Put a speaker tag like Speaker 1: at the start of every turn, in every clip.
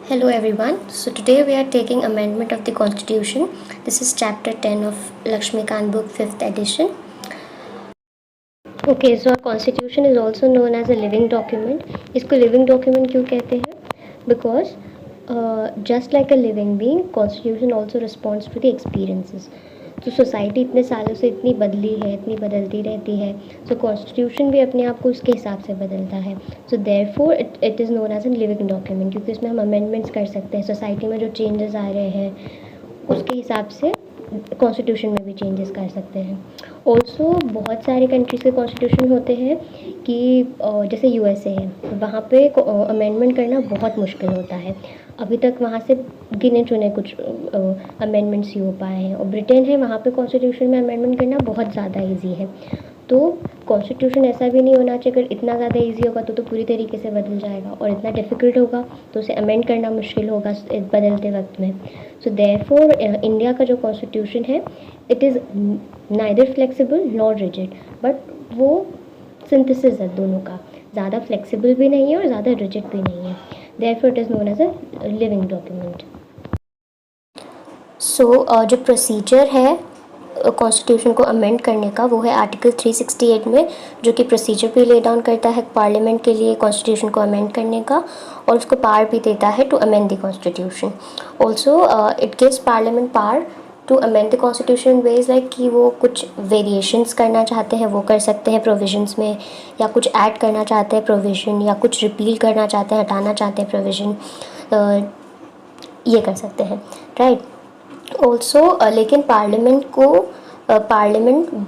Speaker 1: Hello everyone. So today we are taking amendment of the constitution. This is chapter 10 of Lakshmikant book 5th edition. Okay, so our constitution is also known as a living document. इसको living document क्यों कहते हैं? Because just like a living being, constitution also responds to the experiences. तो society इतने सालों से इतनी बदली है, इतनी बदलती रहती है, सो कॉन्स्टिट्यूशन भी अपने आप को उसके हिसाब से बदलता है. So therefore it is known as an living document, क्योंकि इसमें हम अमेंडमेंट्स कर सकते हैं. सोसाइटी में जो चेंजेस आ रहे हैं उसके हिसाब से कॉन्स्टिट्यूशन में भी चेंजेस कर सकते हैं. ऑल्सो बहुत सारे कंट्रीज़ के कॉन्स्टिट्यूशन होते हैं कि जैसे यूएसए है, वहाँ पे अमेंडमेंट करना बहुत मुश्किल होता है. अभी तक वहाँ से गिने चुने कुछ अमेंडमेंट्स ही हो पाए हैं. और ब्रिटेन है, वहाँ पे कॉन्स्टिट्यूशन में अमेंडमेंट करना बहुत ज़्यादा इजी है. तो कॉन्स्टिट्यूशन ऐसा भी नहीं होना चाहिए, अगर इतना ज़्यादा इजी होगा तो पूरी तरीके से बदल जाएगा, और इतना डिफ़िकल्ट होगा तो उसे अमेंड करना मुश्किल होगा बदलते वक्त में. सो देयरफॉर इंडिया का जो कॉन्स्टिट्यूशन है, it is neither flexible nor rigid, but वो सिंथेसिस है दोनों का. ज़्यादा फ्लेक्सिबल भी नहीं है और ज़्यादा रिजिड भी नहीं है. Therefore it is known as a living document. So जो प्रोसीजर है कॉन्स्टिट्यूशन को अमेंड करने का, वो है आर्टिकल 368 में, जो कि प्रोसीजर भी ले डाउन करता है पार्लियामेंट के लिए कॉन्स्टिट्यूशन को अमेंड करने का, और उसको पावर भी देता है to amend the constitution. Also it gives parliament power to amend the constitution in ways like कि वो कुछ वेरिएशंस करना चाहते हैं वो कर सकते हैं प्रोविजंस में, या कुछ ऐड करना चाहते हैं प्रोविज़न, या कुछ रिपील करना चाहते हैं, हटाना चाहते हैं प्रोविज़न, ये कर सकते हैं, राइट. ऑल्सो लेकिन parliament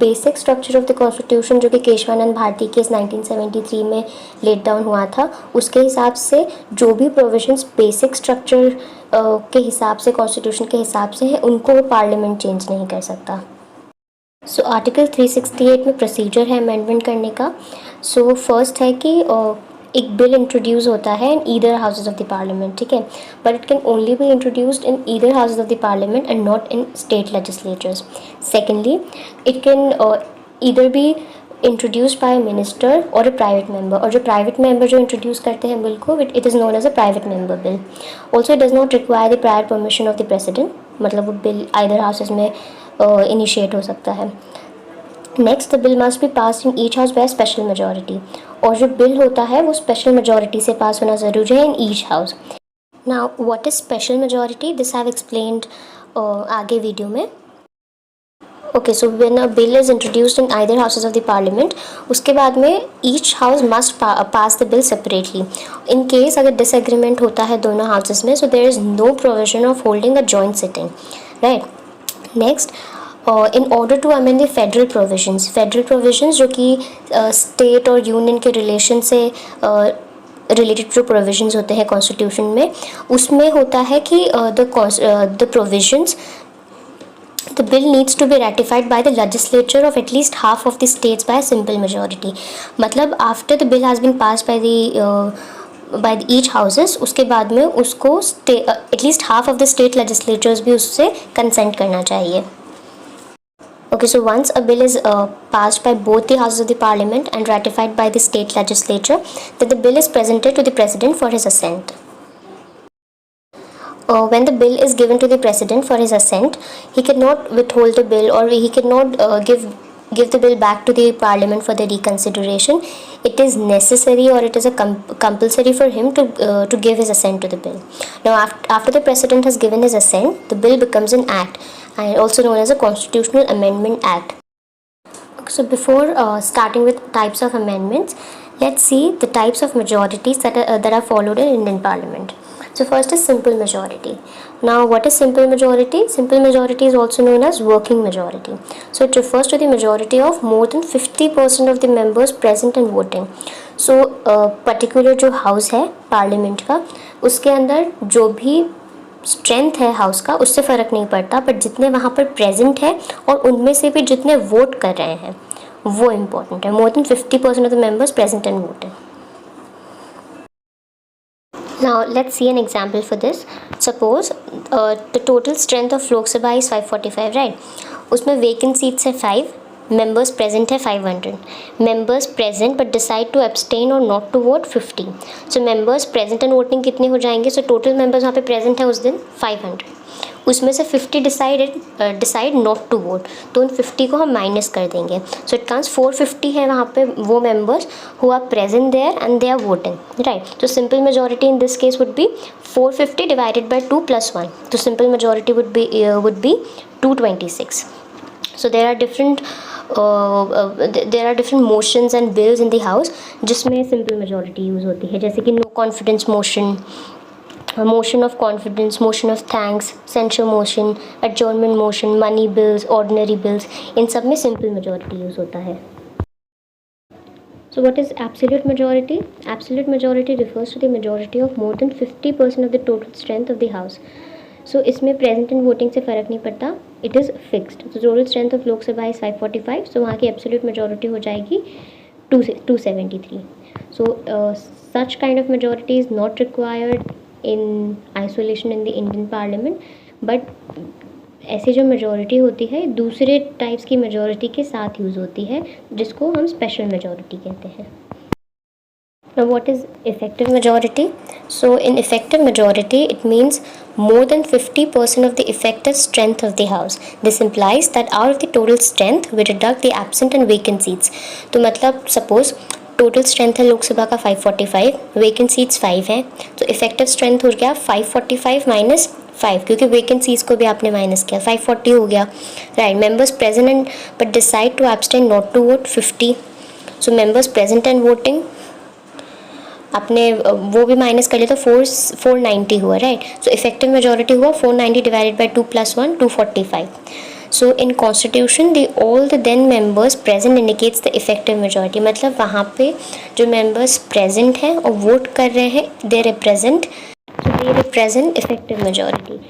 Speaker 1: basic structure of the constitution, जो कि केशवानंद भारती केस 1973 में लेट डाउन हुआ था, उसके हिसाब से जो भी प्रोविजंस बेसिक स्ट्रक्चर के हिसाब से कॉन्स्टिट्यूशन के हिसाब से है, उनको पार्लियामेंट चेंज नहीं कर सकता. सो आर्टिकल 368 में प्रोसीजर है अमेंडमेंट करने का. सो फर्स्ट है कि एक बिल इंट्रोड्यूस होता है in either houses of the parliament, ठीक है, but it can only be introduced in either houses of the parliament and not in state legislatures. Secondly, it can either be introduced by minister और अ private member, और जो private member जो introduce करते हैं bill को, it is known as a private member bill. Also it does not require the prior permission of the president, मतलब वो bill either houses में इनिशिएट हो सकता है. Next, the bill must be pass in each house by special majority, और जो bill होता है वो स्पेशल मेजॉरिटी से पास होना ज़रूरी है in each house. Now what is special majority, this I have explained आगे वीडियो में. Okay, so when a bill is introduced in either houses of the parliament, उसके बाद में each house must pass the bill separately. In case अगर disagreement होता है दोनों houses में, so there is no provision of holding a joint sitting, right. Next, in order to amend the federal provisions जो कि स्टेट और union के relation से रिलेटेड जो प्रोविजंस होते हैं कॉन्स्टिट्यूशन में, उसमें होता है कि the provisions, the bill needs to be ratified by the legislature of at least half of the states by a simple majority. मतलब after the bill has been passed by the each houses, उसके बाद में उसको at least half of the state legislatures भी उससे consent करना चाहिए. Okay, so once a bill is passed by both the houses of the parliament and ratified by the state legislature, then the bill is presented to the president for his assent. When the bill is given to the president for his assent, he cannot withhold the bill, or he cannot give the bill back to the parliament for the reconsideration. It is necessary, or it is a compulsory for him to give his assent to the bill. Now after the president has given his assent, the bill becomes an act, and also known as a constitutional amendment act. So before starting with types of amendments, let's see the types of majorities that are followed in Indian Parliament. So first is simple majority. Now what is simple majority? Simple majority is also known as working majority. So it refers to the majority of more than 50% of the members present and voting. So particular जो house है parliament का, उसके अंदर जो भी strength है house का, उससे फ़र्क नहीं पड़ता, बट जितने वहाँ पर प्रेजेंट है और उनमें से भी जितने वोट कर रहे हैं वो इम्पॉर्टेंट है. More than 50% of the members present and voting. Now let's see an example for this. Suppose the total strength of Lok Sabha is 545, right? उसमें vacant seats है 5, members present है 500, members present but decide to abstain or not to vote 50. So members present and voting कितने हो जाएंगे? So total members वहाँ पे present है उस दिन 500, उसमें से 50 डिसाइड नॉट टू वोट, तो उन 50 को हम माइनस कर देंगे. सो इट कम्स 450 है वहाँ पे वो members who are present there and they are voting, right. तो simple majority in this case would be 450 divided by 2 + 1, तो simple majority would be 226. So there are different motions and bills in the house जिसमें simple majority use होती है, जैसे कि no confidence motion, motion of confidence, motion of thanks, censure motion, adjournment motion, money bills, ordinary bills, इन सब में simple majority use होता है. So what is absolute majority? Absolute majority refers to the majority of more than 50% of the total strength of the house. So इसमें present and voting से फ़र्क नहीं पड़ता, इट इज़ फिक्स्ड. तो total strength of Lok Sabha is 545, so वहाँ की absolute majority हो जाएगी 273. So such kind of majority is not required in isolation in the Indian Parliament, but ऐसी जो मेजॉरिटी होती है दूसरे टाइप्स की मेजॉरिटी के साथ यूज़ होती है, जिसको हम स्पेशल मेजॉरिटी कहते हैं. Now what is effective majority? So in effective majority it means more than 50% of the effective strength of the house. This implies that out of the total strength we deduct the absent and vacant seats. तो मतलब suppose total strength है लोकसभा का 545, vacant seats 5 हैं, तो effective strength हो गया 545 minus 5, क्योंकि vacant seats को भी आपने माइनस किया, 540 हो गया, right. Members present and but decide to abstain not to vote 50. So members present and voting आपने वो भी माइनस कर लिया तो 490 हुआ, राइट. सो इफेक्टिव मेजॉरिटी हुआ 490 divided by 2 + 1 245. So in constitution the all the then members present indicates the effective majority. मतलब वहाँ पे जो मेंबर्स प्रेजेंट हैं और वोट कर रहे हैं they represent effective majority,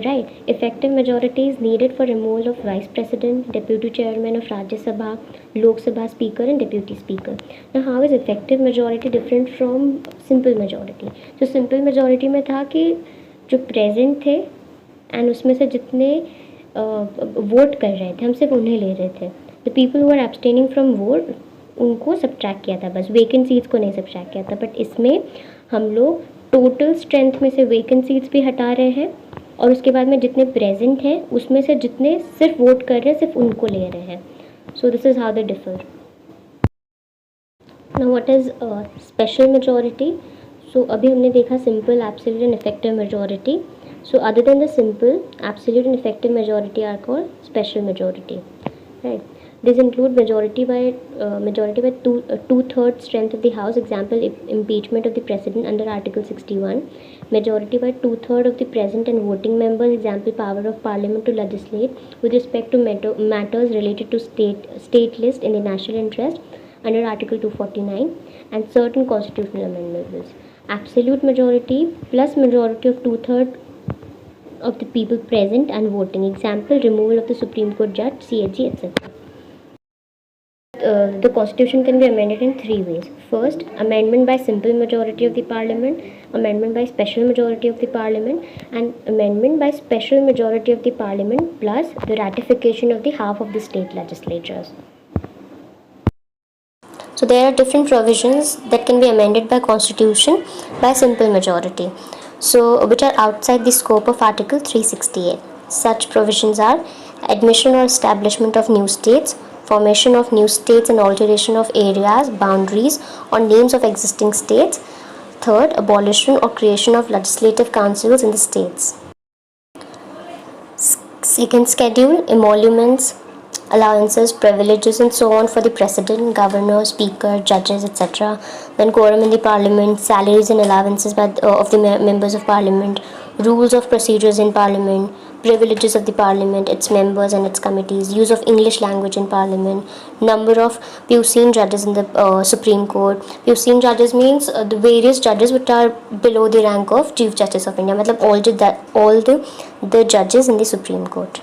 Speaker 1: right. Effective majority is needed for removal of vice president, deputy chairman of Rajya Sabha, Lok Sabha speaker and deputy speaker. Now how is effective majority different from simple majority? So simple majority में था कि जो present थे and उसमें से जितने vote कर रहे थे हम सिर्फ उन्हें ले रहे थे. The people who are abstaining from vote उनको सब्ट्रैक्ट किया था, बस वेकेंट सीट्स को नहीं सब्ट्रैक्ट किया था. बट इसमें हम लोग टोटल स्ट्रेंथ में से वेकेंट सीट्स भी हटा रहे हैं और उसके बाद में जितने प्रेजेंट हैं उसमें से जितने सिर्फ वोट कर रहे हैं सिर्फ उनको ले रहे हैं. So this is how they differ. Now what is special majority? So अभी हमने देखा simple, absolute and effective majority. So other than the simple, absolute and effective majority are called special majority, right. These include majority by 2/3 strength of the House. Example, impeachment of the President under Article 61. Majority by 2/3 of the present and voting members. Example, power of Parliament to legislate with respect to matters related to state list in the national interest under Article 249 and certain constitutional amendment bills. Absolute majority plus majority of 2/3 of the people present and voting. Example, removal of the Supreme Court judge, CAG, etc. The constitution can be amended in 3 ways. First, amendment by simple majority of the parliament, amendment by special majority of the parliament, and amendment by special majority of the parliament plus the ratification of the half of the state legislatures. So there are different provisions that can be amended by constitution by simple majority, so which are outside the scope of Article 368. Such provisions are admission or establishment of new states, formation of new states and alteration of areas, boundaries or names of existing states. Third, abolition or creation of legislative councils in the states. Second schedule, emoluments, allowances, privileges and so on for the president, governor, speaker, judges, etc. Then quorum in the parliament, salaries and allowances of the members of parliament, rules of procedures in parliament, privileges of the parliament, its members and its committees, use of English language in parliament, number of Pucine judges in the Supreme Court. Pucine judges means the various judges which are below the rank of Chief Justice of India, matlab all the judges in the Supreme Court.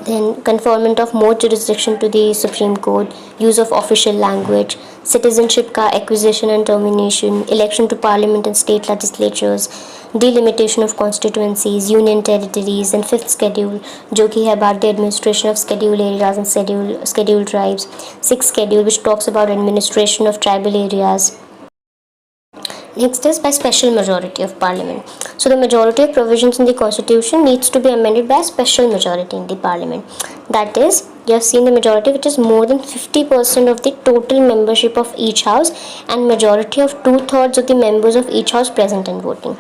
Speaker 1: Then conferment of more jurisdiction to the Supreme Court, use of official language, citizenship का acquisition and termination, election to parliament and state legislatures, delimitation of constituencies, union territories, and fifth schedule जो कि है about the administration of scheduled areas and scheduled tribes, sixth schedule which talks about administration of tribal areas. Next is by special majority of parliament. So the majority of provisions in the constitution needs to be amended by a special majority in the parliament. That is, you have seen the majority which is more than 50% of the total membership of each house and majority of 2/3 of the members of each house present and voting.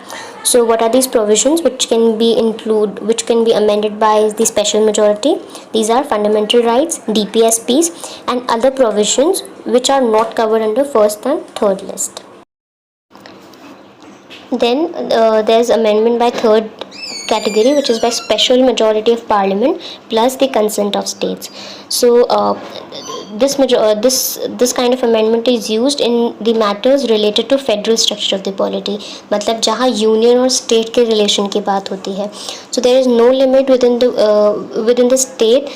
Speaker 1: So what are these provisions which can be amended by the special majority? These are fundamental rights, DPSPs, and other provisions which are not covered under first and third list. Then there's amendment by third category, which is by special majority of parliament plus the consent of states. So this kind of amendment is used in the matters related to federal structure of the polity, मतलब जहाँ union और state के relation की बात होती है. So there is no limit within the state.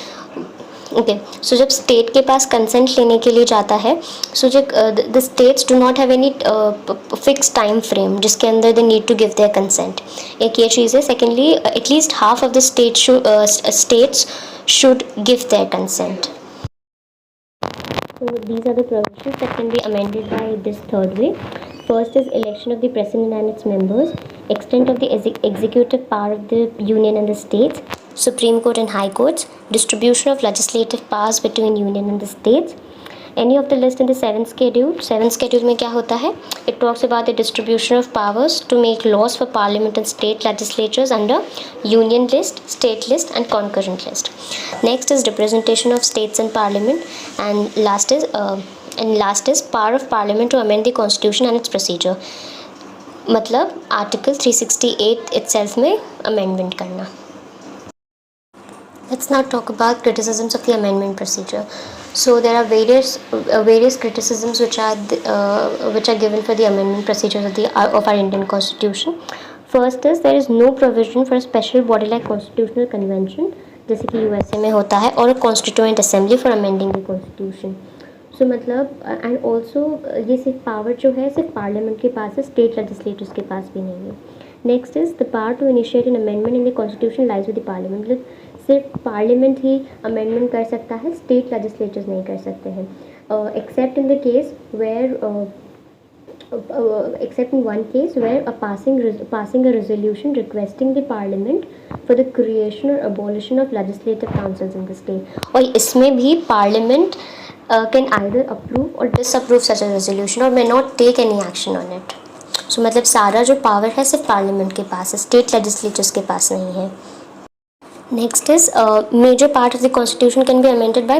Speaker 1: Okay, so जब state के पास कंसेंट लेने के लिए जाता है, सो जब the states do not have any fix time frame जिसके अंदर they need to give their consent. एक ये चीज़ है. Secondly, at least half of the states should give their consent. So these are the provisions that can be amended by this third way. First is election of the president and its members, extent of the executive power of the union and the states, Supreme Court and High Courts, distribution of legislative powers between union and the states. Any of the list in the seventh schedule. Seventh schedule में क्या होता है? It talks about the distribution of powers to make laws for parliament and state legislatures under union list, state list, and concurrent list. Next is representation of states in parliament, and last is power of parliament to amend the constitution and its procedure. मतलब article 368 itself में amendment करना. Let's now talk about criticisms of the amendment procedure. So there are various criticisms which are given for the amendment procedures of our Indian Constitution. First is there is no provision for a special body like Constitutional Convention जैसे कि USA में होता है, और a Constituent Assembly for amending the Constitution. So मतलब and also ये सिर्फ power जो है सिर्फ पार्लियामेंट के पास है, स्टेट लेजिस्लेटर्स के पास भी नहीं है. Next is the power to initiate an amendment in the constitution lies with the parliament. मतलब सिर्फ पार्लियामेंट ही अमेंडमेंट कर सकता है, स्टेट लेजिस्लेचर्स नहीं कर सकते हैं, except in the case where except in one case where passing a resolution requesting the parliament for the creation or abolition of legislative councils in the state. और इसमें भी parliament can either approve or disapprove such a resolution or may not take any action on it. So मतलब सारा जो power है सिर्फ parliament के पास है, स्टेट लेजिस्लेचर्स के पास नहीं है. Next is major part of the constitution can be amended by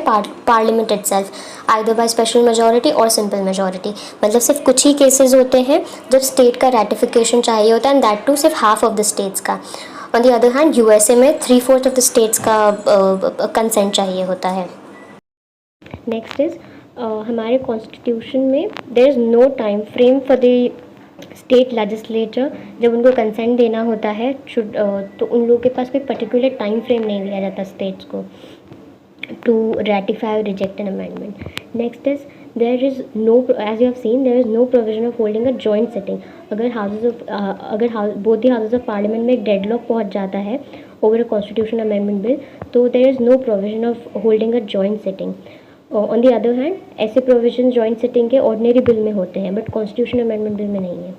Speaker 1: parliament itself, either by special majority or simple majority. मतलब सिर्फ कुछ ही केसेस होते हैं जब स्टेट का रैटिफिकेशन चाहिए होता है, एंड दैट टू सिर्फ हाफ ऑफ द स्टेट्स का. On the other hand USA में 3/4 ऑफ द स्टेट्स का कंसेंट चाहिए होता है. नेक्स्ट इज हमारे कॉन्स्टिट्यूशन में there is no time frame for the state legislature. जब उनको कंसेंट देना होता है तो उन लोगों के पास कोई पर्टिकुलर टाइम फ्रेम नहीं दिया जाता स्टेट्स को टू रेटिफाई और reject an amendment. Next is there is no, as you have seen, there is no provision of holding a joint sitting. अगर both the houses of Parliament में एक deadlock पहुंच जाता है over a constitution amendment bill, तो there is no provision of holding a joint sitting. On the other hand ऐसे provision joint sitting के ordinary bill में होते हैं बट कॉन्स्टिट्यूशन अमेंडमेंट बिल में नहीं है.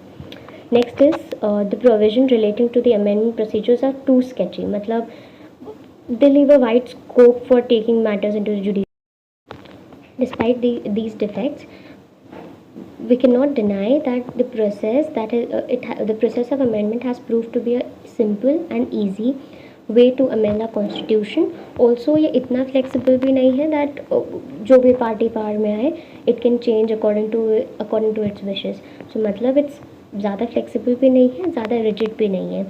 Speaker 1: Next is the provision relating to the amendment procedures are too sketchy. मतलब they leave a wide scope for taking matters into the judiciary. Despite these defects, we cannot deny that the process of amendment has proved to be a simple and easy way to amend the constitution. Also ये इतना flexible भी नहीं है that जो भी party power में आए it can change according to its wishes. So मतलब it's ज़्यादा flexible भी नहीं है, ज़्यादा rigid भी नहीं है.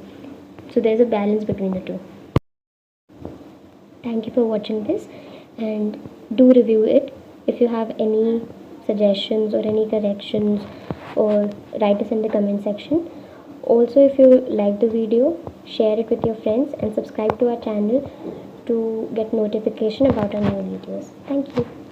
Speaker 1: So there is a balance between the two. Thank you for watching this, and do review it. If you have any suggestions or any corrections, or write us in the comment section. Also, if you like the video, share it with your friends and subscribe to our channel to get notification about our new videos. Thank you.